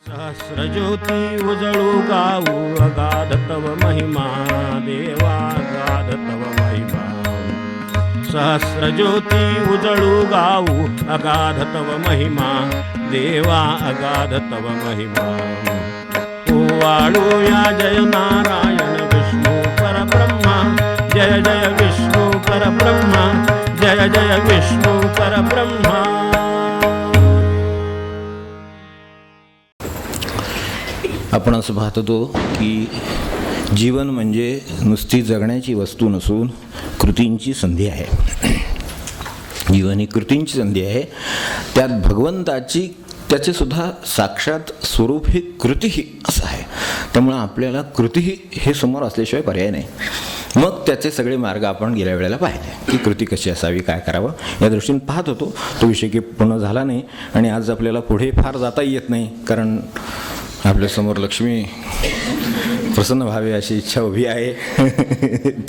सहस्रज्योती उजळू गाऊ अगाध तव महिमा देवा अगाध तव महिमा. सहस्रज्योती उजळू गाऊ अगाध तव महिमा देवा अगाध तव महिमा. ओवाळूया जय नारायण विष्णू परब्रह्मा जय जय विष्णू परब्रह्मा जय जय विष्णू परब्रह्मा. आपण असं पाहत होतो की जीवन म्हणजे नुसती जगण्याची वस्तू नसून कृतींची संधी आहे. जीवन ही कृतींची संधी आहे. त्यात भगवंताची त्याचे सुद्धा साक्षात स्वरूप ही कृतीही असं आहे. त्यामुळं आपल्याला कृतीही हे समोर असल्याशिवाय पर्याय नाही. मग त्याचे सगळे मार्ग आपण गेल्या वेळेला पाहिले की कृती कशी असावी, काय करावं या दृष्टीने पाहत होतो. तो विषय की पूर्ण झाला नाही आणि आज आपल्याला पुढे फार जाताही येत नाही, कारण आपल्यासमोर लक्ष्मी प्रसन्न व्हावी अशी इच्छा उभी आहे.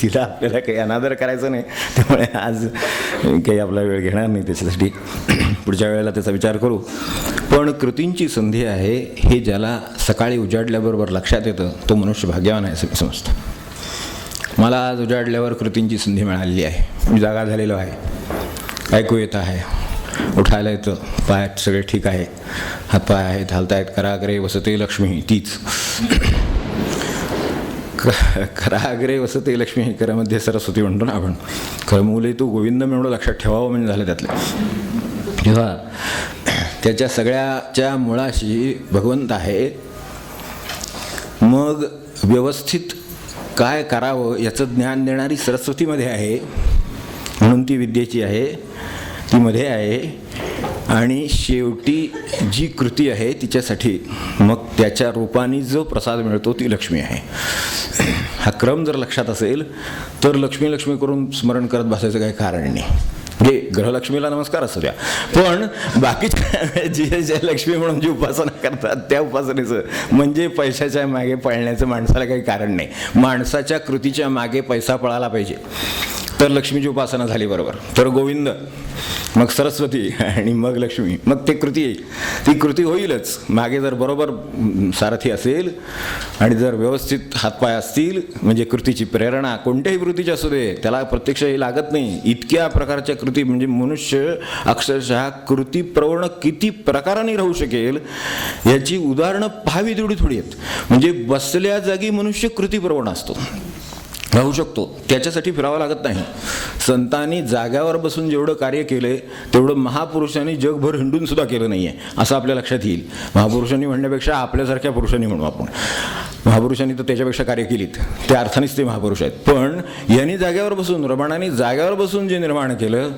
तिला आपल्याला काही अनादर करायचं नाही, त्यामुळे आज काही आपला वेळ घेणार नाही. त्याच्यासाठी पुढच्या वेळेला त्याचा विचार करू. पण कृतींची संधी आहे हे ज्याला सकाळी उजाडल्याबरोबर लक्षात येतं तो मनुष्य भाग्यवान आहे असं समजतं. मला आज उजाडल्यावर कृतींची संधी मिळालेली आहे. मी जागा झालेलो आहे, ऐकू येत आहे, उठायला येतं, पायात सगळे ठीक आहे, हातपाय आहेत, हालतायत. कराग्रे वसते लक्ष्मी, तीच कराग्रे वसते लक्ष्मी, करामध्ये सरस्वती म्हणतो ना आपण. करमुले तू गोविंद म्हणून लक्षात ठेवावं म्हणजे झालं त्यातलं. तेव्हा त्याच्या सगळ्याच्या मुळाशी भगवंत आहे. मग व्यवस्थित काय करावं याचं ज्ञान देणारी सरस्वतीमध्ये आहे, म्हणून ती विद्येची आहे, ती मध्ये आहे. आणि शेवटी जी कृती आहे तिच्यासाठी मग त्याच्या रूपाने जो प्रसाद मिळतो ती लक्ष्मी आहे. हा क्रम जर लक्षात असेल तर लक्ष्मी लक्ष्मी करून स्मरण करत बसायचं काही कारण नाही. म्हणजे ग्रहलक्ष्मीला नमस्कार असू द्या, पण बाकीच्या जे लक्ष्मी म्हणून जी उपासना करतात त्या उपासनेचं म्हणजे पैशाच्या मागे पळण्याचं माणसाला काही कारण नाही. माणसाच्या कृतीच्या मागे पैसा पळाला पाहिजे तर लक्ष्मीची उपासना झाली बरोबर, तर गोविंद, मग सरस्वती आणि मग लक्ष्मी, मग ते कृती येईल. ती कृती होईलच मागे जर बरोबर सारथी असेल आणि जर व्यवस्थित हातपाय असतील. म्हणजे कृतीची प्रेरणा कोणत्याही कृतीची असू दे, त्याला प्रत्यक्ष हे लागत नाही. इतक्या प्रकारच्या कृती म्हणजे मनुष्य अक्षरशः कृतीप्रवण किती प्रकाराने राहू शकेल याची उदाहरणं पाहावी तेवढी थोडी आहेत. म्हणजे बसल्या जागी मनुष्य कृतीप्रवण असतो, राहू शकतो, त्याच्यासाठी फिरावं लागत नाही. संतांनी जाग्यावर बसून जेवढं कार्य केलं तेवढं महापुरुषांनी जगभर हिंडून सुद्धा केलं नाही आहे असं आपल्या लक्षात येईल. महापुरुषांनी म्हणण्यापेक्षा आपल्यासारख्या पुरुषांनी म्हणू आपण. महापुरुषांनी तर त्याच्यापेक्षा कार्य केलीत, त्या अर्थानेच ते महापुरुष आहेत. पण यांनी जाग्यावर बसून, रमणाने जाग्यावर बसून जे निर्माण केलं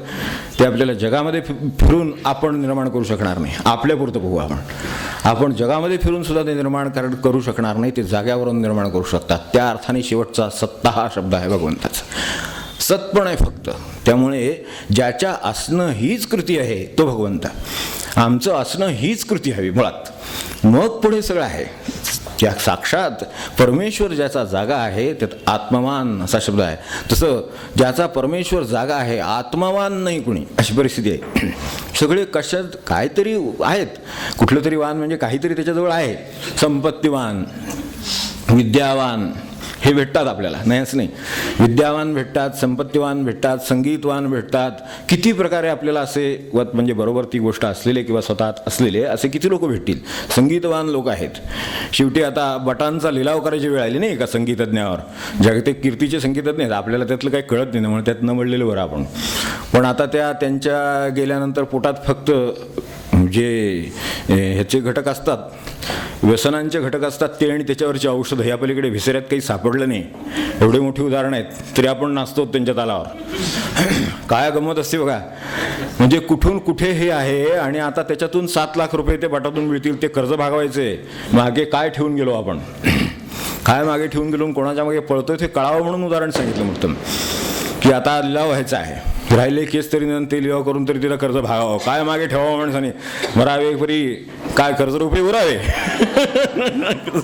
ते आपल्याला जगामध्ये फिरून आपण निर्माण करू शकणार नाही. आपल्यापुरतं बघू आपण जगामध्ये फिरून सुद्धा ते निर्माण करू शकणार नाही. ते जाग्यावरून निर्माण करू शकतात. त्या अर्थाने शेवटचा सत्ता हा शब्द आहे भगवंताचा. सत्पण आहे फक्त. त्यामुळे ज्याच्या असणं हीच कृती आहे तो भगवंत. आमचं असणं हीच कृती हवी मुळात, मग पुढे सगळं आहे. त्या साक्षात परमेश्वर ज्याचा जागा आहे त्यात आत्मवान असा शब्द आहे. तसं ज्याचा परमेश्वर जागा आहे आत्मवान नाही कुणी, अशी परिस्थिती आहे. सगळे कशात काहीतरी आहेत, कुठलं तरी वान म्हणजे काहीतरी त्याच्याजवळ आहे. संपत्तीवान, विद्यावान हे भेटतात आपल्याला, नाही असं नाही. विद्यावान भेटतात, संपत्तीवान भेटतात, संगीतवान भेटतात. किती प्रकारे आपल्याला असे म्हणजे बरोबर ती गोष्ट असलेले किंवा स्वतः असलेले असे किती लोक भेटतील. संगीतवान लोक आहेत. शेवटी आता बटांचा लिलाव करायची वेळ आली नाही का संगीतज्ञावर. जागतिक कीर्तीचे संगीतज्ञ आहेत, आपल्याला त्यातलं काही कळत नाही म्हणून त्यात न म्हणलेलं बरं आपण. पण आता त्यांच्या गेल्यानंतर पोटात फक्त जे ह्याचे घटक असतात, व्यसनांचे घटक असतात ते आणि त्याच्यावरची औषधं, ह्या पलीकडे भिसऱ्यात काही सापडलं नाही. एवढी मोठी उदाहरणं आहेत तरी आपण नाचतो त्यांच्या तालावर. काय गंमत असते बघा. म्हणजे कुठून कुठे हे आहे आणि आता त्याच्यातून 7 लाख रुपये ते बटातून मिळतील, ते कर्ज भागवायचे. मागे काय ठेवून गेलो आपण, काय मागे ठेवून गेलो, कोणाच्या मागे पळतोय ते कळावं म्हणून उदाहरण सांगितलं म्हणतं की आता लिलाव व्हायचा आहे. राहिले केस तरी निदान ते लिहाव करून तरी तिला कर्ज भागावं, काय मागे ठेवावं माणसाने, मरावे परी काय कर्ज रुपये उरावे.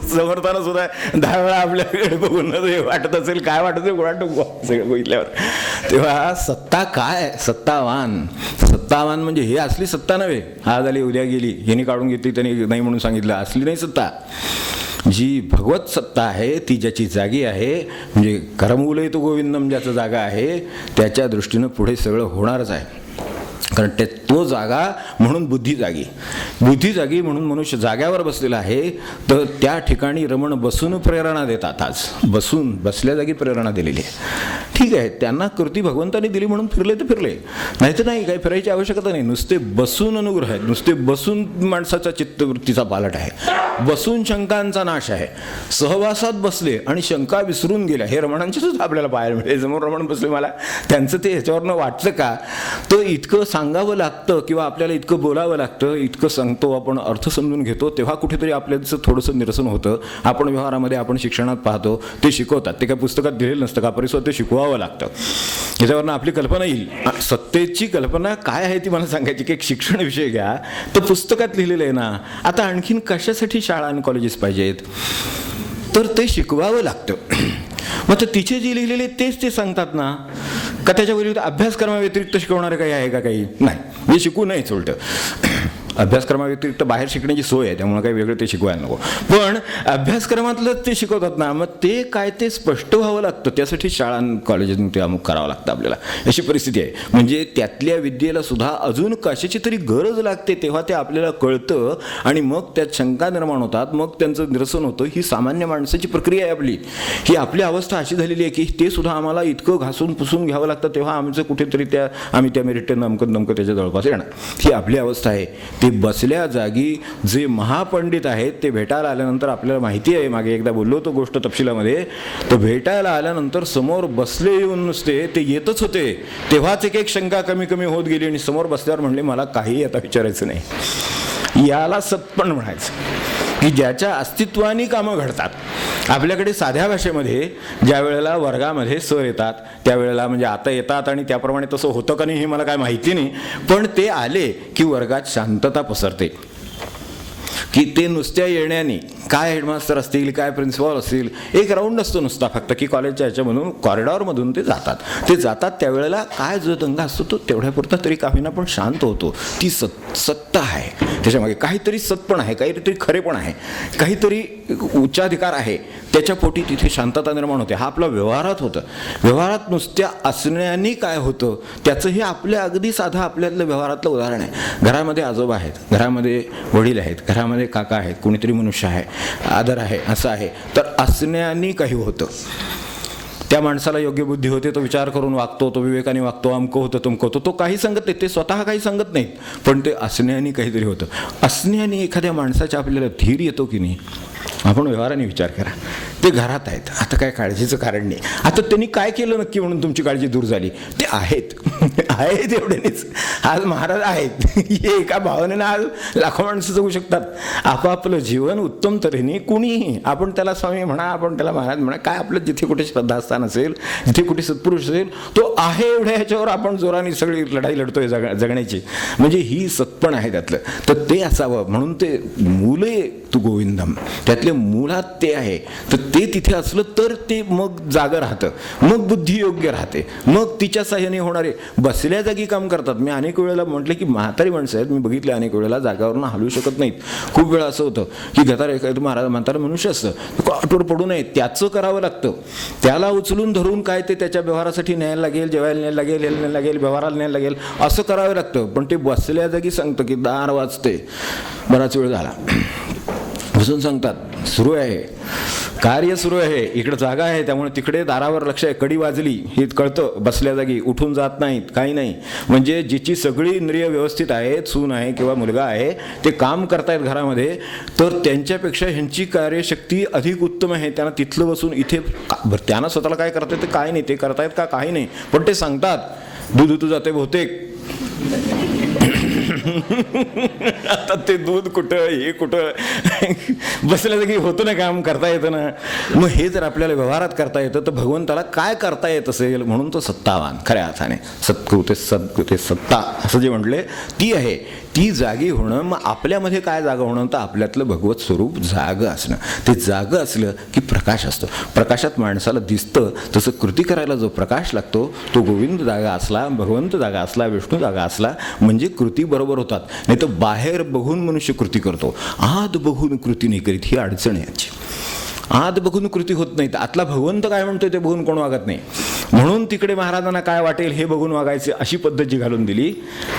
समर्थानं सुद्धा 10 वेळा आपल्याकडे बघून वाटत असेल, काय वाटत असेल सगळं बघितल्यावर. तेव्हा सत्ता काय, सत्तावान म्हणजे हे असली सत्ता नव्हे, आज आली उद्या गेली, ह्यानी काढून घेतली त्याने नाही म्हणून सांगितलं, असली नाही सत्ता. जी भगवत सत्ता आहे ती ज्याची जागी आहे, म्हणजे करमूलय तो गोविंदम ज्याचं जागा आहे त्याच्या दृष्टीनं पुढे सगळं होणारच आहे. कारण तो जागा म्हणून बुद्धी जागी म्हणून मनुष्य जाग्यावर बसलेला आहे. तर त्या ठिकाणी रमण बसून प्रेरणा देतात. आज बसल्या जागी प्रेरणा दिलेली आहे. ठीक आहे, त्यांना कृती भगवंताने दिली म्हणून फिरले तर फिरले, नाही तर नाही, काही फिरायची आवश्यकता नाही. नुसते बसून अनुग्रह आहेत, नुसते बसून माणसाचा चित्तवृत्तीचा पालट आहे, बसून शंकांचा नाश आहे. सहवासात बसले आणि शंका विसरून गेल्या, हे रमणांचे सुद्धा आपल्याला पाहायला मिळेल. समोर रमण बसले, मला त्यांचं ते ह्याच्यावरनं वाटलं का, तर इतकं सांगावं लागतं किंवा आपल्याला इतकं बोलावं लागतं, इतकं सांगतो आपण, अर्थ समजून घेतो, तेव्हा कुठेतरी आपल्याचं थोडंसं निरसन होतं. आपण व्यवहारामध्ये, आपण शिक्षणात पाहतो, ते शिकवतात, ते काय पुस्तकात दिलेलं नसतं का, परिस्थिती ते शिकवावं लागतं. याच्यावरनं आपली कल्पना येईल. सत्तेची कल्पना काय आहे ती मला सांगायची की एक शिक्षण विषय घ्या, तर पुस्तकात लिहिलेलं आहे ना, आता आणखीन कशासाठी शाळा आणि कॉलेजेस पाहिजेत, तर ते शिकवावं लागतं. मग तर तिचे जे लिहिलेले तेच ते सांगतात ना, का त्याच्या व्यतिरिक्त अभ्यासक्रमाव्यतिरिक्त शिकवणारे काही आहे का, काही नाही, हे शिकू नयेच. उलटं अभ्यासक्रमाव्यतिरिक्त बाहेर शिकण्याची सोय आहे, त्यामुळे काही वेगळं ते शिकवायला नको. पण अभ्यासक्रमातलंच ते शिकवतात ना, मग ते काय ते स्पष्ट व्हावं लागतं. त्यासाठी शाळा कॉलेजातून ते अमुक करावं लागतं आपल्याला, अशी परिस्थिती आहे. म्हणजे त्यातल्या विद्येला सुद्धा अजून कशाची तरी गरज लागते, तेव्हा ते आपल्याला कळतं आणि मग त्यात शंका निर्माण होतात, मग त्यांचं निरसन होतं. ही सामान्य माणसाची प्रक्रिया आहे आपली. ही आपली अवस्था अशी झालेली आहे की ते सुद्धा आम्हाला इतकं घासून पुसून घ्यावं लागतं, तेव्हा आमचं कुठेतरी आम्ही त्या मेरिटनं नमकं त्याच्या जवळपास येणार. ही आपली अवस्था आहे. ते बसल्या जागी जे महापंडित आहेत ते भेटायला आल्यानंतर आपल्याला माहिती आहे, मागे एकदा बोललो होतो गोष्ट तपशिलामध्ये, तर भेटायला आल्यानंतर समोर बसले येऊन नुसते ते येतच होते, तेव्हाच एक शंका कमी होत गेली आणि समोर बसल्यावर म्हणले मला काही आता विचारायचं नाही. याला सत्पण म्हणायचं की ज्याच्या अस्तित्वाने कामं घडतात. आपल्याकडे साध्या भाषेमध्ये ज्या वेळेला वर्गामध्ये सर येतात त्यावेळेला, म्हणजे आता येतात आणि त्याप्रमाणे तसं होतं का नाही हे मला काय माहिती नाही, पण ते आले की वर्गात शांतता पसरते. की ते नुसत्या येण्याने, काय हेडमास्टर असतील, काय प्रिन्सिपॉल असतील, एक राऊंड असतो नुसता फक्त की कॉलेजच्या ह्याच्यामधून कॉरिडॉरमधून ते जातात त्यावेळेला काय जो दंगा असतो तो तेवढ्यापुरता तरी काहींना पण शांत होतो. ती सत्ता आहे, त्याच्यामागे काहीतरी सत्पण आहे, काहीतरी खरेपण आहे, काहीतरी उच्चाधिकार आहे, त्याच्या पोटी तिथे शांतता निर्माण होते. हा आपला व्यवहारात होतं. व्यवहारात नुसत्या असण्याने काय होतं त्याचं हे आपल्या अगदी साधं आपल्यातलं व्यवहारातलं उदाहरण आहे. घरामध्ये आजोबा आहेत, घरामध्ये वडील आहेत, घरामध्ये काका आहेत, कोणीतरी मनुष्य आहे, आदर आहे, असं आहे, तर असण्याने काही होतं. त्या माणसाला योग्य बुद्धी होते, तो विचार करून वागतो, तो विवेकाने वागतो, अमकं होतं तुमकं होतं, तो काही सांगत नाही, ते स्वतः काही सांगत नाहीत, पण ते असण्याने काहीतरी होतं. असण्याने एखाद्या माणसाच्या आपल्याला धीर येतो की नाही. आपण व्यवहाराने विचार करा, ते घरात आहेत, आता काय काळजीचं कारण नाही, आता त्यांनी काय केलं नक्की म्हणून तुमची काळजी दूर झाली, ते आहेत एवढ्यानेच. आज महाराज आहेत, हे एका भावनेनं आज लाखो माणसं जगू शकतात आपापलं जीवन उत्तम तऱ्हेने. कुणीही, आपण त्याला स्वामी म्हणा, आपण त्याला महाराज म्हणा, काय आपलं जिथे कुठे श्रद्धास्थान असेल, जिथे कुठे सत्पुरुष असेल, तो आहे एवढ्या ह्याच्यावर आपण जोराने सगळी लढाई लढतोय जगण्याची. म्हणजे ही सत्पण आहे त्यातलं, तर ते असावं म्हणून ते मूले तू गोविंदम, त्यातले मुळात ते आहे. तर ते तिथे असलं तर ते मग जागं राहतं, मग बुद्धी योग्य राहते, मग तिच्या साह्याने होणारे बसल्या जागी काम करतात. मी अनेक वेळेला म्हटलं की म्हातारी माणसं आहेत, मी बघितले अनेक वेळेला जागावरून हलवू शकत नाहीत. खूप वेळा असं होतं की गतार एखादं म्हातारं मनुष्य असतं, आठवर पडू नये, त्याचं करावं लागतं. त्याला उचलून धरून काय ते त्याच्या व्यवहारासाठी न्यायला लागेल, जेवायला न्यायला लागेल, यायला न्यायला लागेल, व्यवहाराला न्यायला लागेल, असं करावं लागतं. पण ते बसल्या जागी सांगतं की दार वाजते, बराच वेळ झाला, बसून सांगतात सुरू आहे, कार्य सुरू आहे, इकडं जागा आहे, त्यामुळे तिकडे दारावर लक्ष आहे, कडी वाजली हे कळतं, बसल्या जागी उठून जात नाहीत, काही नाही. म्हणजे जिची सगळी इंद्रिय व्यवस्थित आहेत, सून आहे किंवा मुलगा आहे, ते काम करतायत घरामध्ये, तर त्यांच्यापेक्षा ह्यांची कार्यशक्ती अधिक उत्तम आहे. त्यांना तिथलं बसून इथे त्यांना स्वतःला काय करता येते काय नाही, ते करतायत का काही नाही, पण ते सांगतात दूध जाते बहुतेक आता ते दूध कुठं हे कुठं बसल्या जागी होतं ना, काम करता येतं ना. मग हे जर आपल्याला व्यवहारात करता येतं तर भगवंताला काय करता येत असेल. म्हणून तो सत्तावान खऱ्या अर्थाने सत्कृते सत्ता असं जे म्हटले ती आहे. ती जागी होणं, मग आपल्यामध्ये काय जागा होणं, तर आपल्यातलं भगवत स्वरूप जागं असणं. ते जागं असलं की प्रकाश असतो. प्रकाशात माणसाला दिसतं. तसं कृती करायला जो प्रकाश लागतो तो गोविंद जागा असला, भगवंत जागा असला, विष्णू जागा असला म्हणजे कृती बरोबर होतात. नाही तर बाहेर बघून मनुष्य कृती करतो, आत बघून कृती नाही करीत. ही अडचण आहे याची. आत बघून कृती होत नाही. आतला भगवंत काय म्हणतोय ते बघून कोण वागत नाही. म्हणून तिकडे महाराजांना काय वाटेल हे बघून वागायचे अशी पद्धत जी घालून दिली,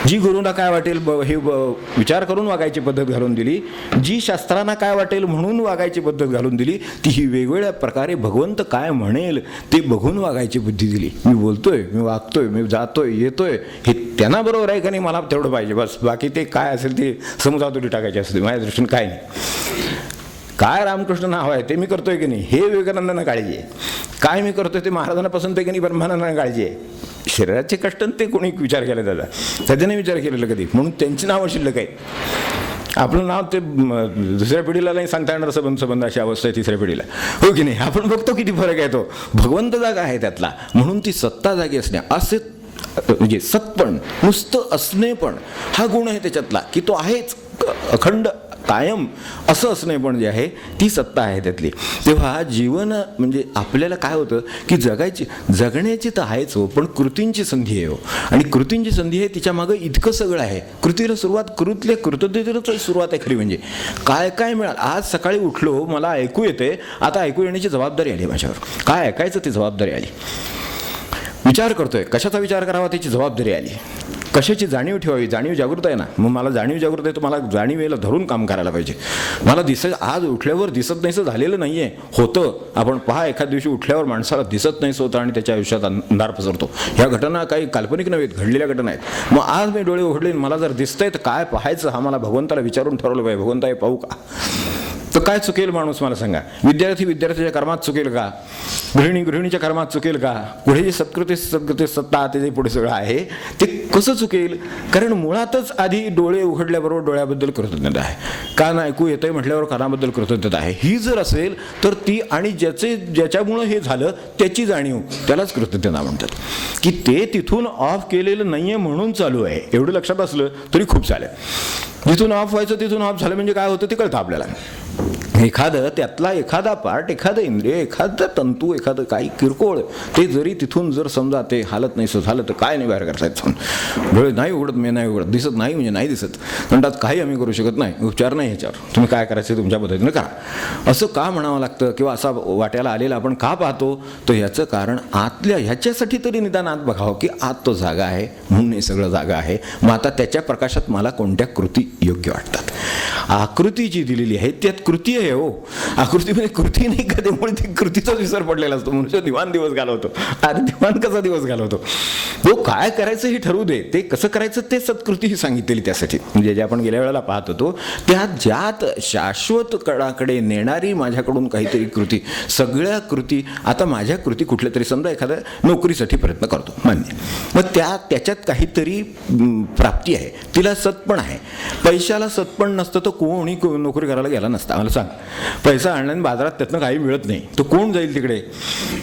जी गुरुला काय वाटेल हे विचार करून वागायची पद्धत घालून दिली, जी शास्त्रांना काय वाटेल म्हणून वागायची पद्धत घालून दिली, ती ही वेगवेगळ्या प्रकारे भगवंत काय म्हणेल ते बघून वागायची बुद्धी दिली. मी बोलतोय, मी वागतोय, मी जातोय, येतोय, हे त्यांना बरोबर आहे का नाही मला तेवढं पाहिजे बस. बाकी ते काय असेल ते समुद्रातून टाकायचे असते. माझ्या दृष्टीने काय नाही. काय रामकृष्ण नाव आहे ते मी करतोय की नाही हे विवेकानंदांना काळजी आहे. काय मी करतोय ते महाराजांना पसंत आहे की नाही ब्रह्मानंदांना काळजी आहे. शरीराचे कष्ट ते कोणी विचार केला त्याचा, त्याच्याने विचार केलेला कधी. म्हणून त्यांची नावं शिल्लक आहे. आपलं नाव ते दुसऱ्या पिढीला नाही सांगता येणार संबंध अशी अवस्था आहे तिसऱ्या पिढीला, हो की नाही. आपण बघतो किती फरक आहे. तो भगवंत जागा आहे त्यातला. म्हणून ती सत्ता जागी असणे असे म्हणजे सत्पण नुसतं असणे पण हा गुण आहे त्याच्यातला की तो आहेच अखंड कायम असं असणे पण जे आहे ती सत्ता आहे त्यातली. तेव्हा जीवन म्हणजे आपल्याला काय होतं की जगण्याची तर आहेच हो, पण कृतींची संधी आहे हो. आणि कृतींची संधी आहे तिच्या मागं इतकं सगळं आहे. कृतीला सुरुवात कृतज्ञतेला सुरुवात आहे खरी. म्हणजे काय काय मिळाल. आज सकाळी उठलो, मला ऐकू येते, आता ऐकू येण्याची जबाबदारी आली माझ्यावर. काय ऐकायचं ती जबाबदारी आली. विचार करतोय, कशाचा विचार करावा त्याची जबाबदारी आली. कशाची जाणीव ठेवावी, जाणीव जागृत आहे ना. मग मला जाणीव जागृत आहे तर मला जाणीवेला धरून काम करायला पाहिजे. मला आज उठल्यावर दिसत नाहीसं झालेलं नाही आहे, होतं. आपण पहा एखाद्या दिवशी उठल्यावर माणसाला दिसत नाहीसं होतं आणि त्याच्या आयुष्यात अंधार पसरतो. ह्या घटना काही काल्पनिक नव्हेत, घडलेल्या घटना आहेत. मग आज मी डोळे उघडले, मला जर दिसतंय तर काय पाहायचं हा मला भगवंताला विचारून ठरवलं पाहिजे. भगवंता हे पाहू का, तर काय चुकेल माणूस मला सांगा. विद्यार्थ्याच्या कर्मात चुकेल का, गृहिणीच्या कर्मात चुकेल का, पुढे जे सत्कृते सत्ता ते जे पुढे सगळं आहे ते कसं चुकेल. कारण मुळातच आधी डोळे उघडल्याबरोबर डोळ्याबद्दल कृतज्ञता आहे, कान ऐकू येतंय म्हटल्यावर कानाबद्दल कृतज्ञता आहे. ही जर असेल तर ती आणि ज्याच्यामुळं हे झालं त्याची जाणीव, त्यालाच कृतज्ञता म्हणतात. की ते तिथून ऑफ केलेलं नाहीये म्हणून चालू आहे, एवढं लक्षात असलं तरी खूप चालेल. जिथून ऑफ व्हायचं तिथून ऑफ झालं म्हणजे काय होतं ते कळतं आपल्याला. त्यातला एखादा पार्ट, एखादं इंद्रिय, एखादं तंतू, एखादं काही किरकोळ ते जरी तिथून जर समजा ते हालत नाही सो झालं तर काय नाही बाहेर करता. डोळे नाही उघडत, मी नाही उघडत, दिसत नाही म्हणजे नाही दिसत म्हणतात. काही आम्ही करू शकत नाही, उपचार नाही ह्याच्यावर, तुम्ही काय करायचं तुमच्या पद्धतीनं करा. असं का म्हणावं लागतं किंवा असा वाट्याला आलेला आपण का पाहतो. तर ह्याचं कारण आतल्या ह्याच्यासाठी तरी निदान आत बघावं की आत तो जागा आहे म्हणून हे सगळं जागा आहे. मग आता त्याच्या प्रकाशात मला कोणत्या कृती योग्य वाटतात. आकृती जी दिलेली आहे त्यात कृती आहे हो. आकृतीमध्ये कृती नाही का, त्यामुळे ती कृतीचाच विसर पडलेला असतो. मनुष्य दिवाण दिवस घालवतो. अरे दिवाण कसा दिवस घालवतो, तो काय करायचं हे ठरवू दे. ते कसं करायचं ते सत्कृती ही सांगितलेली त्यासाठी. म्हणजे जे आपण गेल्या वेळेला पाहत होतो त्यात ज्यात शाश्वत कडाकडे नेणारी माझ्याकडून काहीतरी कृती, सगळ्या कृती. आता माझ्या कृती कुठल्या तरी समजा एखाद्या नोकरीसाठी प्रयत्न करतो मान्य, मग त्याच्यात काहीतरी प्राप्ती आहे, तिला सत्पण आहे. पैशाला सत्पण नसतं तर कोणी नोकरी करायला गेला नसता. मला सांग, पैसा आणल्याने बाजारात त्यातनं काही मिळत नाही तो कोण जाईल तिकडे.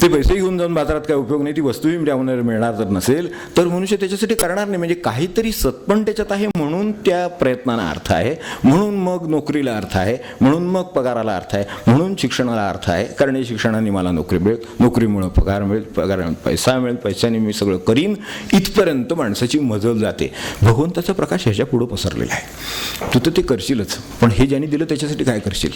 ते पैसे घेऊन जाऊन बाजारात काय उपयोग नाही. ती वस्तूही मिळणार जर नसेल तर मनुष्य त्याच्यासाठी करणार नाही. म्हणजे काहीतरी सत्पण त्याच्यात आहे म्हणून त्या प्रयत्नाला अर्थ आहे, म्हणून मग नोकरीला अर्थ आहे, म्हणून मग पगाराला अर्थ आहे, म्हणून शिक्षणाला अर्थ आहे. कारण या शिक्षणाने मला नोकरी मिळेल, नोकरीमुळे पगार मिळेल, पगाराने पैसा मिळेल, पैशाने मी सगळं करीन, इथपर्यंत माणसाची मजल जाते. भगवंताचा प्रकाश ह्याच्या पुढं पसरलेला आहे. तू तर ते करशीलच, पण हे ज्यांनी दिलं त्याच्यासाठी काय करशील,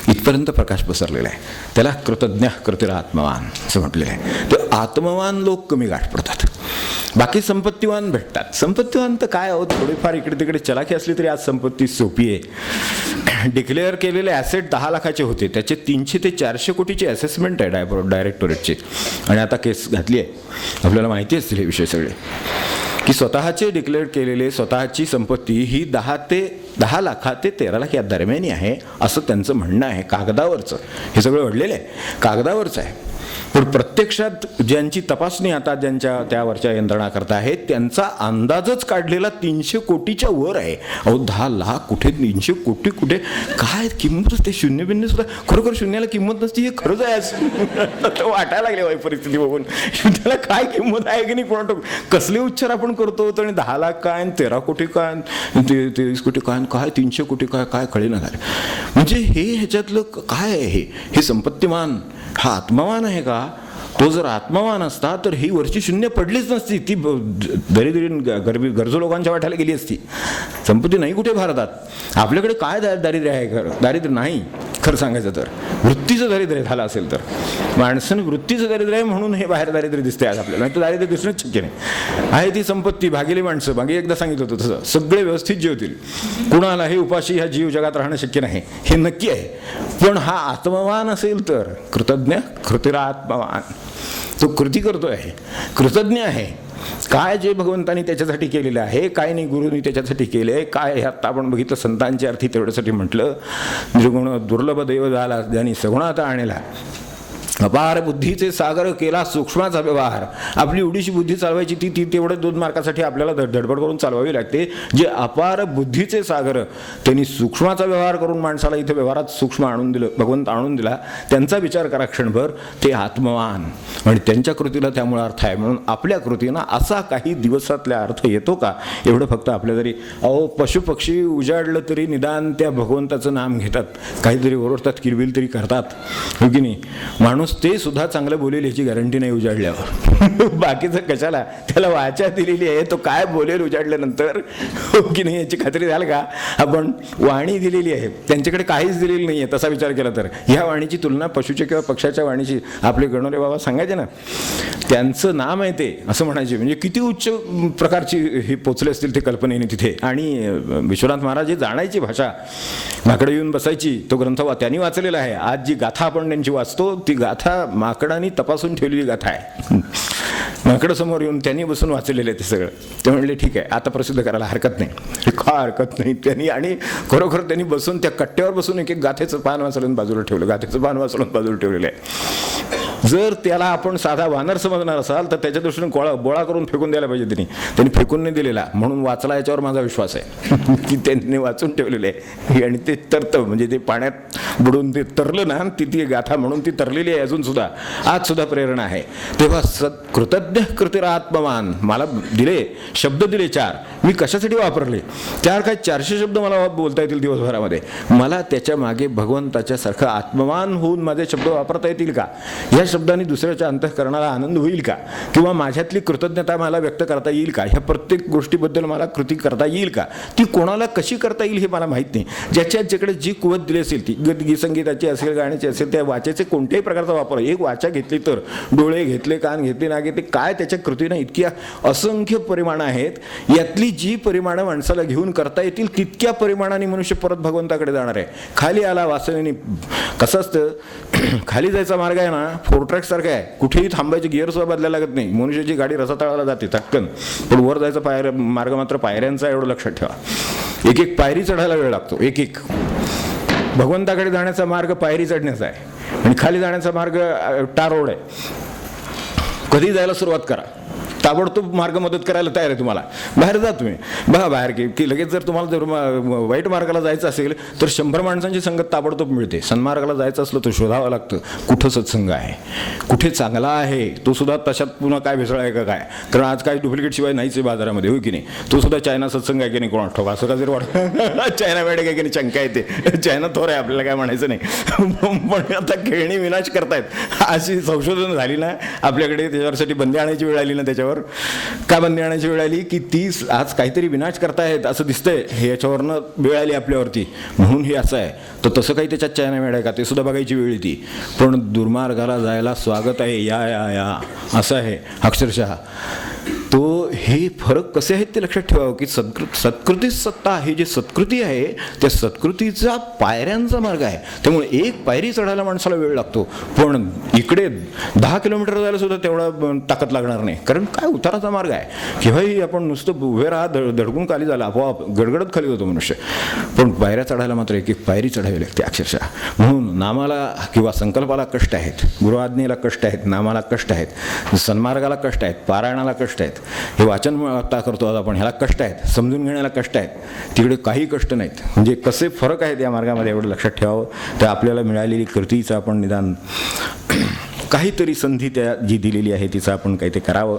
इथपर्यंत प्रकाश पसरलेला आहे. त्याला कृतज्ञ कृतीर आत्मवान असं म्हटलेलं आहे. तर आत्मवान लोक कमी गाठ पडतात, बाकी संपत्तीवान भेटतात. संपत्तीवान तर काय आहोत, थोडीफार इकडे तिकडे चलाखी असली तरी आज संपत्ती सोपी आहे. डिक्लेअर केलेले ॲसेट 10 लाखाचे होते, त्याचे 300 ते 400 कोटीची असेसमेंट आहे डायरेक्टोरेटची. आणि आता केस घातली आहे. आपल्याला माहिती असतील हे विषय सगळे की स्वतःचे डिक्लेअर केलेले स्वतःची संपत्ती ही 10 लाख ते 13 लाख या दरम्यानी आहे असं त्यांचं म्हणणं आहे. कागदावरचं हे सगळं घडलेलं आहे, कागदावरचं आहे. पण प्रत्यक्षात ज्यांची तपासणी आता ज्यांच्या त्यावरच्या यंत्रणा करता आहेत त्यांचा अंदाजच काढलेला 300 कोटीच्या वर आहे. अहो 10 लाख कुठे, 300 कोटी कुठे, काय किंमतच ते शून्य बिन्य सुद्धा, खरोखर शून्याला किंमत नसते हे खरंच आहे असं वाटायला लागले वाई परिस्थिती बघून. शून्याला काय किंमत आहे की नाही कोणा, कसले उच्चार आपण करतो आणि 10 लाख काय, 13 कोटी काय, 23 कोटी काय, काय 300 कोटी काय, काय कळेना काय. म्हणजे हे ह्याच्यातलं काय आहे हे संपत्तिमान हा आत्मवान आहे का? तो जर आत्मवान असता तर ही वरची शून्य पडलीच नसती, ती दरिद्री गरजू लोकांच्या वाट्याला गेली असती. संपत्ती नाही कुठे भारतात. आपल्याकडे काय दारिद्र्य आहे? खरं दारिद्र्य नाही, खरं सांगायचं तर वृत्तीचं दारिद्र्य झालं असेल तर. माणसानं वृत्तीचं दारिद्र्य आहे म्हणून हे बाहेर दारिद्र्य दिसतंय आज आपल्याला, नाही तर दारिद्र्य दिसणंच शक्य नाही. आहे ती संपत्ती, भागेली माणसं, मागे एकदा सांगितलं होतं तसं सगळे व्यवस्थित जेवतील, कुणालाही उपाशी ह्या जीव जगात राहणं शक्य नाही हे नक्की आहे. पण हा आत्मवान असेल तर कृतज्ञ, कृतीरा आत्मवान, तो कृती करतो आहे, कृतज्ञ आहे. काय जे भगवंतानी त्याच्यासाठी केलेलं आहे, काय नाही गुरुनी त्याच्यासाठी केले आहे, काय हे आत्ता आपण बघितलं संतांची अर्थी तेवढ्यासाठी म्हटलं. निर्गुण दुर्लभ देव झाला ज्यांनी सगुणात आणला, अपार बुद्धीचे सागर केला सूक्ष्माचा व्यवहार. आपली एवढीशी बुद्धी चालवायची ती तेवढं 2 मार्कासाठी आपल्याला धडपड करून चालवावी लागते. जे अपार बुद्धीचे सागर त्यांनी सूक्ष्माचा व्यवहार करून माणसाला इथे व्यवहारात सूक्ष्म आणून दिलं, भगवंत आणून दिला. त्यांचा विचार करा क्षणभर, ते आत्मवान आणि त्यांच्या कृतीला त्यामुळे अर्थ आहे. म्हणून आपल्या कृतीनं असा काही दिवसातला अर्थ येतो का एवढं फक्त आपल्या तरी. अहो पशुपक्षी उजाडलं तरी निदान त्या भगवंताचं नाम घेतात, काहीतरी ओरडतात, किरबिल तरी करतात, हो की नाही. माणूस ते सुद्धा चांगलं बोलेल याची गॅरंटी नाही उजाडल्यावर. बाकीचं कशाला, त्याला वाचा दिलेली आहे, तो काय बोलेल उजाडल्यानंतर, हो की नाही, याची खात्री झाली का. आपण वाणी दिलेली आहे, त्यांच्याकडे काहीच दिलेली नाही आहे. तसा विचार केला तर ह्या वाणीची तुलना पशुच्या किंवा पक्षाच्या वाणीची आपले गणोरे बाबा सांगायचे ना, त्यांचं नाम आहे ते असं म्हणायचे. म्हणजे किती उच्च प्रकारची हे पोचले असतील ते कल्पनेने तिथे. आणि विश्वनाथ महाराज हे जाणायची भाषा, माकडे येऊन बसायची. तो ग्रंथ त्यांनी वाचलेला आहे. आज जी गाथा आपण त्यांची वाचतो ती गाथा माकडांनी तपासून ठेवलेली गाथा आहे. माकडं समोर येऊन त्यांनी बसून वाचलेलं आहे ते सगळं. ते म्हणले ठीक आहे आता प्रसिद्ध करायला हरकत नाही. का हरकत नाही त्यांनी, आणि खरोखर त्यांनी बसून त्या कट्ट्यावर बसून एक गाथेचं पान वाचलं बाजूला ठेवलं, गाथेचं पान वाचलं बाजूला ठेवलेलं आहे. जर त्याला आपण साधा वानर समजणार असाल तर त्याच्या दृष्टीने बोळा करून फेकून द्यायला पाहिजे. त्यांनी फेकून नाही दिलेला म्हणून वाचला, याच्यावर माझा विश्वास आहे की त्यांनी वाचून ठेवलेले आहे. आणि ते तरतं म्हणजे ते पाण्यात बुडून ते तरलं ना, ती गाथा म्हणून ती तरलेली आहे अजून सुद्धा, आज सुद्धा प्रेरणा आहे. तेव्हा कृतज्ञ कृतीरा आत्मवान मला दिले, शब्द दिले 4, मी कशासाठी वापरले 4 काय 400 शब्द मला बोलता येतील दिवसभरामध्ये. मला त्याच्या मागे भगवंताच्या सारखं आत्मवान होऊन माझे शब्द वापरता येतील का, या शब्दांनी दुसऱ्याच्या अंतःकरणाला आनंद होईल का, किंवा माझ्यातली कृतज्ञता मला व्यक्त करता येईल का, ह्या प्रत्येक गोष्टीबद्दल मला कृती करता येईल का, ती कोणाला कशी करता येईल हे मला माहीत नाही. ज्याच्याकडे जी कुवत दिली असेल, ती गीत संगीताची असेल, गाण्याची असेल, त्या वाचेचे कोणत्याही प्रकारचा वापर, एक वाचा घेतली तर डोळे घेतले, कान घेतले, ना घेतले, काय त्याच्या कृतीनं इतक्या असंख्य परिमाणं आहेत. यातली जी परिमाणं माणसाला घेऊन करता येतील तितक्या परिमाणाने मनुष्य परत भगवंताकडे जाणार आहे. खाली आला वासनेने, कसं असतं खाली जायचा मार्ग आहे ना 4 ट्रॅक सारखा आहे, कुठेही थांबायचे, गिअर सुद्धा बदलायला लागत नाही. मनुष्याची गाडी रसातळाला जाते टक्कन, पण वर जायचा मार्ग मात्र पायऱ्यांचा, एवढं लक्षात ठेवा. एक पायरी चढायला वेळ लागतो. एक भगवंताकडे जाण्याचा मार्ग पायरी चढण्याचा आहे आणि खाली जाण्याचा मार्ग टार रोड आहे. कधी जायला सुरुवात करा, ताबडतोब मार्ग मदत करायला तयार आहे तुम्हाला. बाहेर जा तुम्ही, बघा बाहेर की लगेच जर तुम्हाला जर वाईट मार्गाला जायचं असेल तर 100 माणसांची संगत ताबडतोब मिळते. सन्मार्गाला जायचं असलं तर शोधावं लागतं कुठं सत्संग आहे, कुठे चांगला आहे, तो सुद्धा तशात पुन्हा काय भेसळ आहे का काय, कारण आज काय डुप्लिकेट शिवाय नाहीच आहे बाजारामध्ये, हो की नाही. तो सुद्धा चायना सत्संग आहे की नाही कोणा ठोका, असं का जर वाटतं चायना वेळ आहे की नाही, शंका येते. चायना थोर आहे, आपल्याला काय म्हणायचं नाही. पण आता खेळणी विनाश करतायत अशी संशोधन झाली ना आपल्याकडे, त्याच्यावरसाठी बंदी आणायची वेळ आली ना. त्याच्यावर का बंदी आणायची वेळ आली की ती आज काहीतरी विनाश करतायत असं दिसतंय, हे याच्यावरनं वेळ आली आपल्यावरती, म्हणून हे असं आहे. तर तसं काही त्याच्यात चायना वेळ आहे का ते सुद्धा बघायची वेळ येते. पण दुर्मार्गाला जायला स्वागत आहे, या या या असं आहे अक्षरशः. तो हे फरक कसे आहेत ते लक्षात ठेवावं की सत्कृतीच सत्ता आहे. जे सत्कृती आहे त्या सत्कृतीचा पायऱ्यांचा मार्ग आहे. त्यामुळे एक पायरी चढायला माणसाला वेळ लागतो, पण इकडे 10 किलोमीटर जायला सुद्धा तेवढा ताकद लागणार नाही, कारण काय उताराचा मार्ग आहे. केव्हाही आपण नुसतं उभे राहा, धडकून खाली झाला आपोआप गडगडत खाली होतो मनुष्य, पण पायऱ्या चढायला मात्र एक एक पायरी चढावी लागते अक्षरशः. म्हणून नामाला किंवा संकल्पाला कष्ट आहेत, गुरुआज्ञेला कष्ट आहेत, नामाला कष्ट आहेत, सन्मार्गाला कष्ट आहेत, पारायणाला कष्ट आहेत, हे वाचन आता करतो आज आपण, ह्याला कष्ट आहेत, समजून घेण्याला कष्ट आहेत, तिकडे काही कष्ट नाहीत. म्हणजे कसे फरक आहेत या मार्गामध्ये एवढं लक्षात ठेवावं. तर आपल्याला मिळालेली कृतीचं आपण निदान काहीतरी संधी त्या जी दिलेली आहे तिचं आपण काही ते करावं,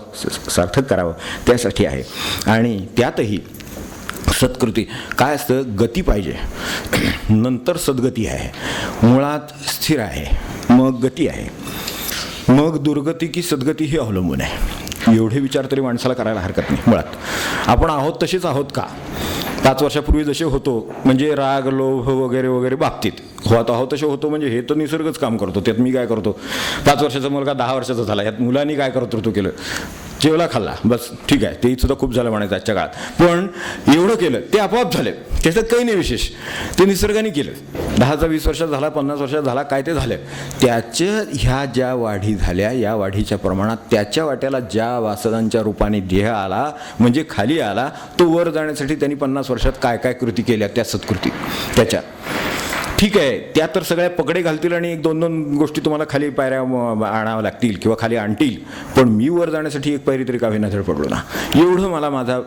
सार्थक करावं, त्यासाठी आहे. आणि त्यातही सत्कृती काय असतं, गती पाहिजे, नंतर सद्गती आहे. मुळात स्थिर आहे, मग गती आहे, मग दुर्गती की सद्गती हे अवलंबून आहे. एवढे विचार तरी माणसाला करायला हरकत नाही. मुळात आपण आहोत तसेच आहोत का? 5 वर्षापूर्वी जसे होतो, म्हणजे राग लोभ वगैरे वगैरे बाबतीत होत आहोत तसे होतो, म्हणजे हे तर निसर्गच काम करतो. त्यात मी काय करतो? 5 वर्षाचा मुलगा 10 वर्षाचा झाला, यात मुलांनी काय कर्तृत्व केलं? जेवला खाल्ला, बस ठीक आहे, ते सुद्धा खूप झालं म्हणायचं आजच्या काळात. पण एवढं केलं ते आपोआप झालं, त्याच्यात काही नाही विशेष, ते निसर्गाने केलं. 10चा 20 वर्षात झाला, 50 वर्षात झाला, काय ते झालं. त्याच्या ह्या ज्या वाढी झाल्या, या वाढीच्या प्रमाणात त्याच्या वाट्याला ज्या वासनांच्या रूपाने देह आला, म्हणजे खाली आला, तो वर जाण्यासाठी त्यांनी 50 वर्षात काय काय कृती केल्या, त्या सत्कृती त्याच्या. ठीक आहे, त्या तर सगळ्या पकडे घालतील आणि 1-2 गोष्टी तुम्हाला खाली पायऱ्या आणाव्या लागतील किंवा खाली आणतील, पण मी वर जाण्यासाठी एक पायरी तरी का होईना धड पडलो ना. एवढं मला माझा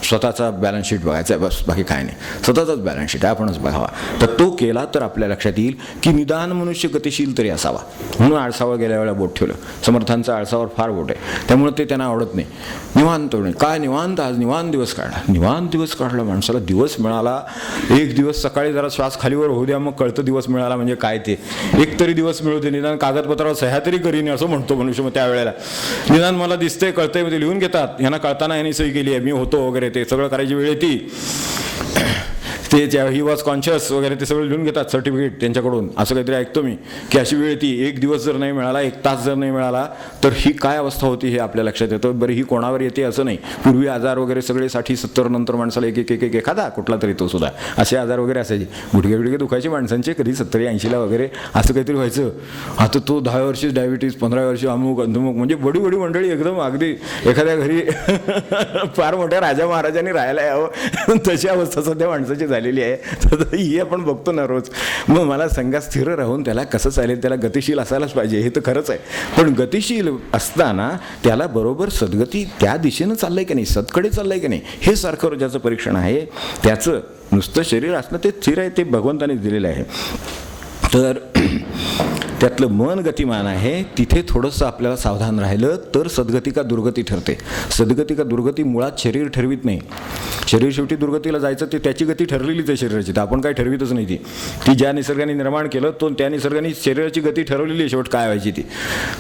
स्वतःचा बॅलन्स शीट बघायचा आहे, बस, बाकी काय नाही. स्वतःचाच बॅलन्स शीट आपणच बघावा. तर तो केला तर आपल्या लक्षात येईल की निदान मनुष्य गतिशील तरी असावा. म्हणून आळसावर गेल्या वेळेला बोट ठेवलं. समर्थांचं आळसावर फार बोट आहे, त्यामुळे ते त्यांना आवडत नाही. निवांत काय निवांत, आज निवांत दिवस काढला, निवांत दिवस काढला. माणसाला दिवस मिळाला, एक दिवस सकाळी जरा श्वास खालीवर होऊ द्या, मग कळतं दिवस मिळाला म्हणजे काय ते. एक तरी दिवस मिळू दे, निदान कागदपत्रावर सह्या तरी करीन असं म्हणतो मनुष्य. मग त्यावेळेला निदान मला दिसतंय, कळतंय, ते लिहून घेतात. यांना कळताना यांनी सही केली आहे, मी होतो वगैरे, ते सगळं करायची वेळ येते. ते ही वॉज कॉन्शियस वगैरे ते सगळं लिहून घेतात सर्टिफिकेट त्यांच्याकडून. असं काहीतरी ऐकतो मी की अशी वेळ येते, एक दिवस जर नाही मिळाला, 1 तास जर नाही मिळाला तर ही काय अवस्था होती हे आपल्या लक्षात येतं. बरं, ही कोणावर येते असं नाही. पूर्वी आजार वगैरे सगळे 60-70 नंतर माणसाला एक एखादा कुठला तरी तो सुद्धा असे आजार वगैरे असायचे, गुडघे दुखायचे माणसांचे, कधी 70-80ला वगैरे असं काहीतरी व्हायचं. आता तो 10 वर्षी डायबिटीज, 15 वर्षी अमुक अंधमुक, म्हणजे बडी मंडळी एकदम अगदी एखाद्या घरी फार मोठ्या राजा महाराजांनी राहायला यावं तशी अवस्था सध्या माणसाची झालेली आहे. तर ही आपण बघतो ना रोज. मग मला सांगा, स्थिर राहून त्याला कसं चालेल? त्याला गतिशील असायलाच पाहिजे, हे तर खरंच आहे. पण गतिशील असताना त्याला बरोबर सद्गती त्या दिशेनं चाललंय की नाही, सदकडे चाललंय की नाही, हे सारखं ज्याचं परीक्षण आहे. त्याचं नुसतं शरीर असलं ते स्थिर आहे, ते भगवंताने दिलेलं आहे. तर त्यातलं मन गतिमान आहे, तिथे थोडंसं आपल्याला सावधान राहिलं तर सद्गती का दुर्गती ठरते. सद्गती का दुर्गती मुळात शरीर ठरवित नाही. शरीर शेवटी दुर्गतीला जायचं, ते त्याची गती ठरलेलीच आहे शरीराची, तर आपण काय ठरवितच नाही. ती ज्या निसर्गाने निर्माण केलं तो त्या निसर्गाने शरीराची गती ठरवलेली आहे शेवट काय व्हायची ती.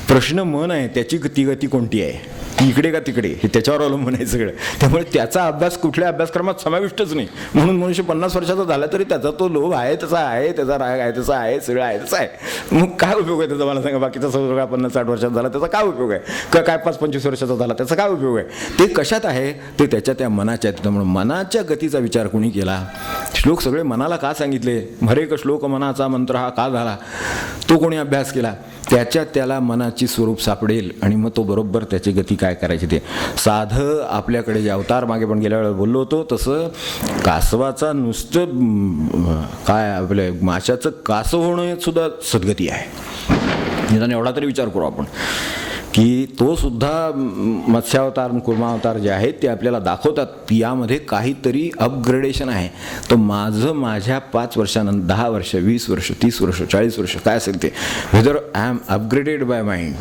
प्रश्न मन आहे, त्याची गती कोणती आहे, ती इकडे का तिकडे, हे त्याच्यावर अवलंबून आहे सगळं. त्यामुळे त्याचा अभ्यास कुठल्या अभ्यासक्रमात समाविष्टच नाही. म्हणून मनुष्य 50 वर्षाचा झाला तरी त्याचा तो लोभ आहे तसा आहे, त्याचा राग आहे तसा आहे, सगळं आहे तसं आहे. मग काय उपयोग आहे त्याचा? मला सांगा, बाकीचा सगळा 50-60 वर्षात झाला त्याचा काय उपयोग आहे? काय 5-25 वर्षाचा झाला त्याचा काय उपयोग आहे? ते कशात आहे? ते त्याच्या त्या मनाच्या आहेत. त्यामुळे मनाच्या गतीचा विचार कोणी केला? श्लोक सगळे मनाला का सांगितले? हरेक श्लोक मनाचा मंत्र हा का झाला? तो कोणी अभ्यास केला? त्याच्यात त्याला मनाची स्वरूप सापडेल आणि मग तो बरोबर त्याची गती काय करायची ते. साधं आपल्याकडे जे अवतार मागे पण गेल्या वेळेला बोललो होतो तसं कासवाचा नुसतं काय आपल्या माशाचं कासव होणं सुद्धा सद्गती आहे. निदान एवढा तरी विचार करू आपण की तो सुद्धा मत्स्यावतार कुर्मावतार जे आहेत ते आपल्याला दाखवतात यामध्ये काहीतरी अपग्रेडेशन आहे. तर माझ्या 5 वर्षानंतर 10 वर्ष 20 वर्ष 30 वर्ष 40 वर्ष काय असेल ते, whether I am upgraded by mind,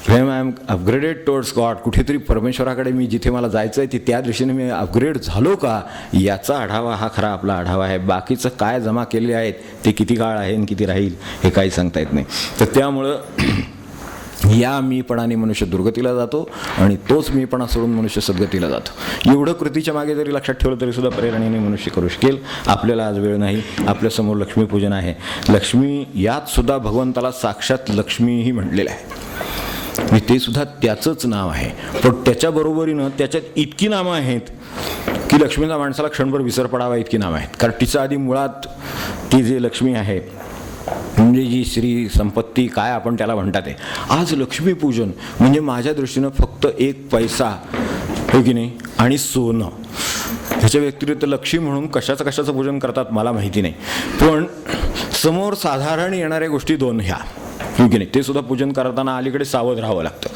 when I am upgraded towards God, कुठेतरी परमेश्वराकडे मी जिथे मला जायचं आहे ते त्या दृष्टीने मी अपग्रेड झालो का, याचा आढावा हा खरा आपला आढावा आहे. बाकीचं काय जमा केले आहेत ते किती काळ आहे आणि किती राहील हे काही सांगता येत नाही. तर त्यामुळं या मीपणाने मनुष्य दुर्गतीला जातो आणि तोच मीपणा सोडून मनुष्य सद्गतीला जातो. एवढं कृतीच्या मागे जरी लक्षात ठेवलं तरी सुद्धा प्रेरणेने मनुष्य करू शकेल. आपल्याला आज वेळ नाही, आपल्यासमोर लक्ष्मीपूजन आहे. लक्ष्मी यात सुद्धा भगवंताला साक्षात लक्ष्मीही म्हटलेलं आहे. ते सुद्धा त्याचंच नाव आहे. पण त्याच्याबरोबरीनं त्याच्यात इतकी नावं आहेत की लक्ष्मीचा माणसाला क्षणभर विसर पडावा इतकी नावं आहेत. कारण तिचं आधी मुळात ती जे लक्ष्मी आहे म्हणजे जी श्री संपत्ती काय आपण त्याला म्हणतात आहे. आज लक्ष्मीपूजन म्हणजे माझ्या दृष्टीनं फक्त एक पैसा हो की नाही आणि सोनं. ह्याच्या व्यतिरिक्त लक्ष्मी म्हणून कशाचं पूजन करतात मला माहिती नाही. पण समोर साधारण येणाऱ्या गोष्टी दोन ह्या हो की नाही. ते सुद्धा पूजन करताना अलीकडे सावध राहावं लागतं.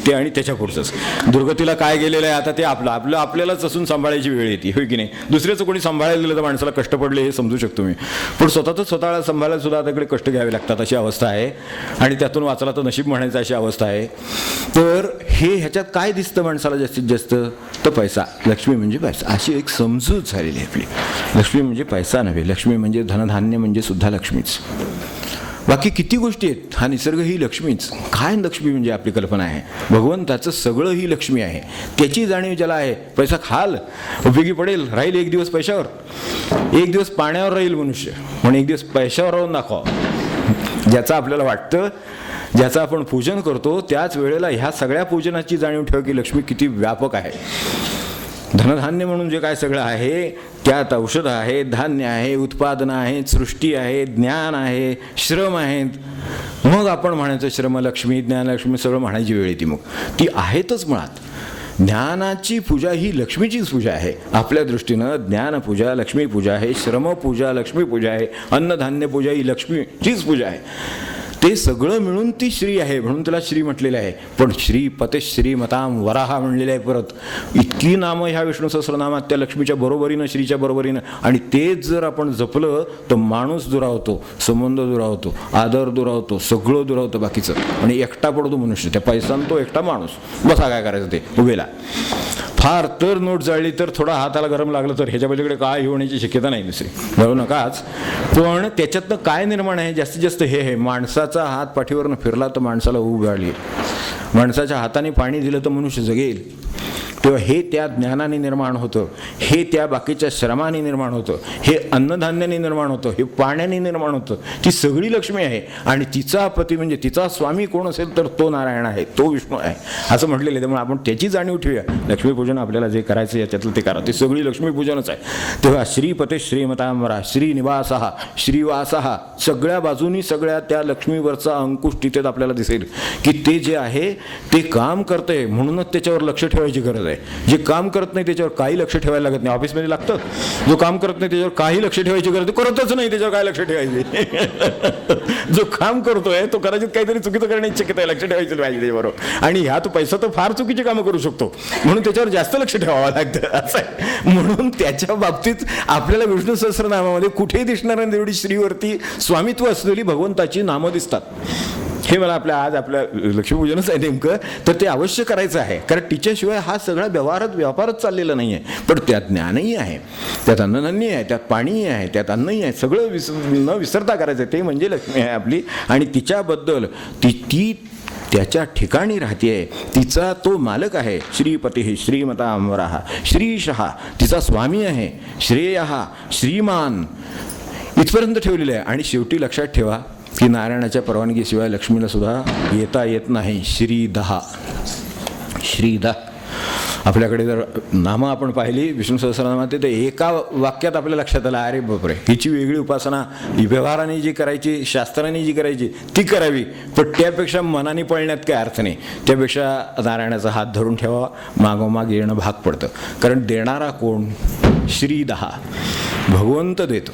ते आणि त्याच्या पुढचंच दुर्गतीला काय गेलेलं आहे आता ते आपल्यालाच असून सांभाळायची वेळ येते हो की नाही. दुसऱ्याचं कोणी सांभाळायला दिलं तर माणसाला कष्ट पडले हे समजू शकतो मी. पण स्वतःला सांभाळायला सुद्धा आता इकडे कष्ट घ्यावे लागतात अशी अवस्था आहे. आणि त्यातून वाचला तर नशीब म्हणायचं अशी अवस्था आहे. तर ह्याच्यात काय दिसतं माणसाला जास्तीत जास्त तर पैसा. लक्ष्मी म्हणजे पैसा अशी एक समजूत झालेली आहे आपली. लक्ष्मी म्हणजे पैसा नव्हे. लक्ष्मी म्हणजे धनधान्य म्हणजे सुद्धा लक्ष्मीच. बाकी किती गोष्टी आहेत. हा निसर्ग ही लक्ष्मीच. काय लक्ष्मी म्हणजे आपली कल्पना आहे. भगवंताचं सगळं ही लक्ष्मी आहे. त्याची जाणीव ज्याला आहे. पैसा खाल उपयोगी पडेल राहील एक दिवस पैशावर एक दिवस पाण्यावर राहील मनुष्य पण एक दिवस पैशावर राहून दाखवा. ज्याचं आपल्याला वाटतं ज्याचं आपण पूजन करतो त्याच वेळेला ह्या सगळ्या पूजनाची जाणीव ठेवा की लक्ष्मी किती व्यापक आहे. धनधान्य म्हणून जे काय सगळं आहे त्यात औषध आहे धान्य आहे उत्पादनं आहेत सृष्टी आहे ज्ञान आहे श्रम आहेत. मग आपण म्हणायचं श्रमलक्ष्मी ज्ञानलक्ष्मी सगळं म्हणायची वेळ येते. मग ती आहेतच मुळात. ज्ञानाची पूजा ही लक्ष्मीचीच पूजा आहे. आपल्या दृष्टीनं ज्ञानपूजा लक्ष्मीपूजा आहे. श्रमपूजा लक्ष्मीपूजा आहे. अन्नधान्य पूजा ही लक्ष्मीचीच पूजा आहे. ते सगळं मिळून ती श्री आहे म्हणून त्याला श्री म्हटलेलं आहे. पण श्री पते श्रीमताम वराहा म्हणलेलं आहे. परत इतकी नामं ह्या विष्णू सहस्रनामात त्या लक्ष्मीच्या बरोबरीनं श्रीच्या बरोबरीनं. आणि तेच जर आपण जपलं तर माणूस दुरावतो संबंध दुरावतो आदर दुरावतो सगळं दुरावतं बाकीचं. आणि एकटा पडतो मनुष्य. त्या पैसानं तो एकटा माणूस. बसा काय करायचं ते उभेला. फार तर नोट जाळली तर थोडा हाताला गरम लागलं तर ह्याच्या पलीकडे काय होण्याची शक्यता नाही दुसरी जाऊ नकाच. पण त्याच्यातनं काय निर्माण आहे जास्तीत जास्त हे आहे. माणसाचा हात पाठीवरनं फिरला तर माणसाला ऊब आली. माणसाच्या हाताने पाणी दिलं तर मनुष्य जगेल. तेव्हा हे त्या ज्ञानाने निर्माण होतं. हे त्या बाकीच्या श्रमाने निर्माण होतं. हे अन्नधान्याने निर्माण होतं. हे पाण्याने निर्माण होतं. ती सगळी लक्ष्मी आहे. आणि तिचा पती म्हणजे तिचा स्वामी कोण असेल तर तो नारायण आहे तो विष्णू आहे असं म्हटलेलं आहे. त्यामुळे आपण त्याची जाणीव ठेवूया. लक्ष्मीपूजन आपल्याला जे करायचं याच्यातलं ते करा. ते सगळी लक्ष्मीपूजनच आहे. तेव्हा श्रीपते श्रीमतांबरा श्रीनिवासहा श्रीवासहा सगळ्या बाजूनी सगळ्या त्या लक्ष्मीवरचा अंकुश तिथेच आपल्याला दिसेल की ते जे आहे ते काम करते म्हणूनच त्याच्यावर लक्ष ठेवायची गरज आहे. जे काम करत नाही त्याच्यावर काही लक्ष ठेवायला लागत नाही. ऑफिसमध्ये लागतं. जो काम करत नाही त्याच्यावर काही लक्ष ठेवायची गरज करतच नाही. त्याच्यावर काय लक्ष ठेवायचे. जो काम करतोय तो कदाचित काहीतरी चुकीचं करण्याची शक्यता आहे. लक्ष ठेवायचं पाहिजे त्याच्याबरोबर. आणि ह्या तो पैसा तर फार चुकीची कामं करू शकतो म्हणून त्याच्यावर जास्त लक्ष ठेवावं लागतं असं आहे. म्हणून त्याच्या बाबतीत आपल्याला विष्णू सहस्रनामामध्ये कुठेही दिसणाऱ्या एवढी श्रीवरती स्वामित्व असलेली भगवंताची नामं दिसतात. हे मला आज आपल्या लक्ष्मीपूजनच आहे नेमकं. तर ते अवश्य करायचं आहे. कारण तिच्याशिवाय हा सगळा व्यापारच चाललेला नाही आहे. पण त्यात ज्ञानही आहे त्यात अन्नधान्य आहे त्यात पाणीही आहे त्यात अन्नही आहे. सगळं न विसरता करायचं आहे. ते म्हणजे लक्ष्मी आहे आपली. आणि तिच्याबद्दल ती त्याच्या ठिकाणी राहते. तिचा तो मालक आहे. श्रीपती श्रीमतांबरः श्रीशः तिचा स्वामी आहे. श्रेयः श्रीमान इथपर्यंत ठेवलेलं आहे. आणि शेवटी लक्षात ठेवा की नारायणाच्या परवानगीशिवाय लक्ष्मीला सुद्धा येता येत नाही. श्रीदहा आपल्याकडे जर नामं आपण पाहिली विष्णू सहस्रनामात तर एका वाक्यात आपल्या लक्षात आलं अरे बापरे हिची वेगळी उपासना व्यवहाराने जी करायची शास्त्राने जी करायची ती करावी. पण त्यापेक्षा मनाने पळण्यात काही अर्थ नाही. त्यापेक्षा नारायणाचा हात धरून ठेवा. मागोमाग येणं भाग पडतं. कारण देणारा कोण श्रीदहा भगवंत देतो.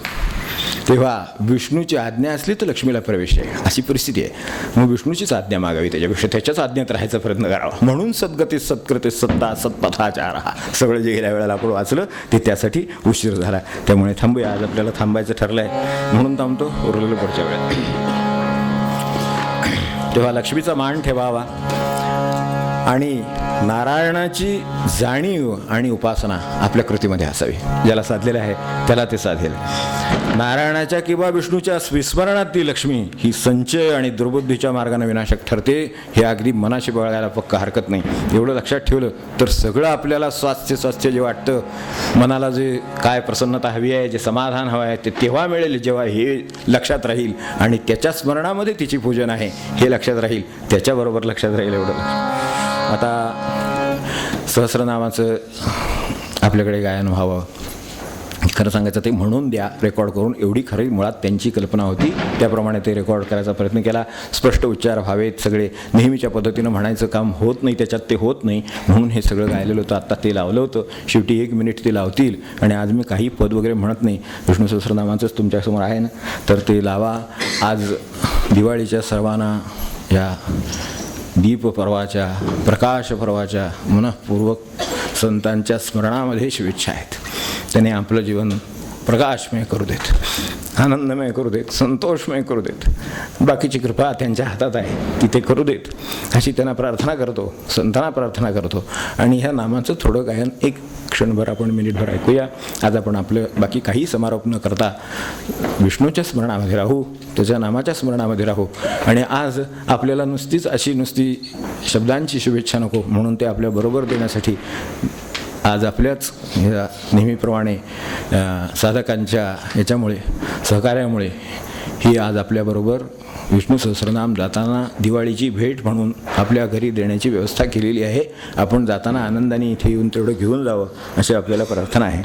तेव्हा विष्णूची आज्ञा असली तर लक्ष्मीला प्रवेश आहे अशी परिस्थिती आहे. मग विष्णूचीच आज्ञा मागावी त्याच्यापेक्षा त्याच्याच आज्ञेत राहायचा प्रयत्न करावा. म्हणून सद्गती सत्कृते सत्ता सत्पथाचार सगळं जे गेल्या वेळेला आपण वाचलं ते त्यासाठी उशीर झाला. त्यामुळे थांबूया. आज आपल्याला थांबायचं ठरलं आहे म्हणून थांबतो. उरलेलं पुढच्या वेळेत. तेव्हा लक्ष्मीचा मान ठेवावा. आणि नारायणाची जाणीव आणि उपासना आपल्या कृतीमध्ये असावी. ज्याला साधलेलं आहे त्याला ते साधेल. नारायणाच्या किंवा विष्णूच्या विस्मरणात ती लक्ष्मी ही संचय आणि दुर्बुद्धीच्या मार्गाने विनाशक ठरते. हे अगदी मनाशी बघायला पक्क हरकत नाही. एवढं लक्षात ठेवलं तर सगळं आपल्याला स्वास्थ्य जे वाटतं, मनाला जे काय प्रसन्नता हवी आहे, जे समाधान हवं आहे, ते तेव्हा मिळेल जेव्हा हे लक्षात राहील आणि त्याच्या स्मरणामध्ये तिची पूजन आहे हे लक्षात राहील. त्याच्याबरोबर लक्षात राहील एवढं. आता सहस्रनामाचं आपल्याकडे गायन व्हावं, खरं सांगायचं ते म्हणून द्या रेकॉर्ड करून, एवढी खरी मुळात त्यांची कल्पना होती. त्याप्रमाणे ते रेकॉर्ड करायचा प्रयत्न केला. स्पष्ट उच्चार व्हावेत सगळे. नेहमीच्या पद्धतीनं म्हणायचं काम होत नाही, त्याच्यात ते होत नाही, म्हणून हे सगळं गायलेलं होतं. आत्ता ते लावलं होतं. शेवटी 1 मिनिट ते लावतील आणि आज मी काही पद वगैरे म्हणत नाही. विष्णू सहस्रनामाचंच तुमच्यासमोर आहे ना, तर ते लावा. आज दिवाळीच्या सर्वांना या दीप पर्वाच्या, प्रकाश पर्वाच्या मनःपूर्वक संतांच्या स्मरणामध्ये शुभेच्छा आहेत. त्याने आपलं जीवन प्रकाशमय करू देत, आनंदमय करू देत, संतोषमय करू देत. बाकीची कृपा त्यांच्या हातात आहे, ती ते करू देत अशी त्यांना प्रार्थना करतो, संतांना प्रार्थना करतो. आणि ह्या नामाचं थोडं गायन एक क्षणभर आपण मिनिटभर ऐकूया. आज आपण आपलं बाकी काही समारोप न करता विष्णूच्या स्मरणामध्ये राहू, त्याच्या नामाच्या स्मरणामध्ये राहू. आणि आज आपल्याला नुसती शब्दांची शुभेच्छा नको, म्हणून ते आपल्याबरोबर देण्यासाठी आज आपल्याच नेहमीप्रमाणे साधकांच्या याच्यामुळे, सहकार्यामुळे ही आज आपल्याबरोबर विष्णू सहस्रनाम जाताना दिवाळीची भेट म्हणून आपल्या घरी देण्याची व्यवस्था केलेली आहे. आपण जाताना आनंदाने इथे येऊन तेवढं घेऊन जावं अशी आपल्याला प्रार्थना आहे.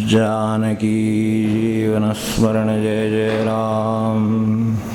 जानकी जीवन स्मरण जय जय राम।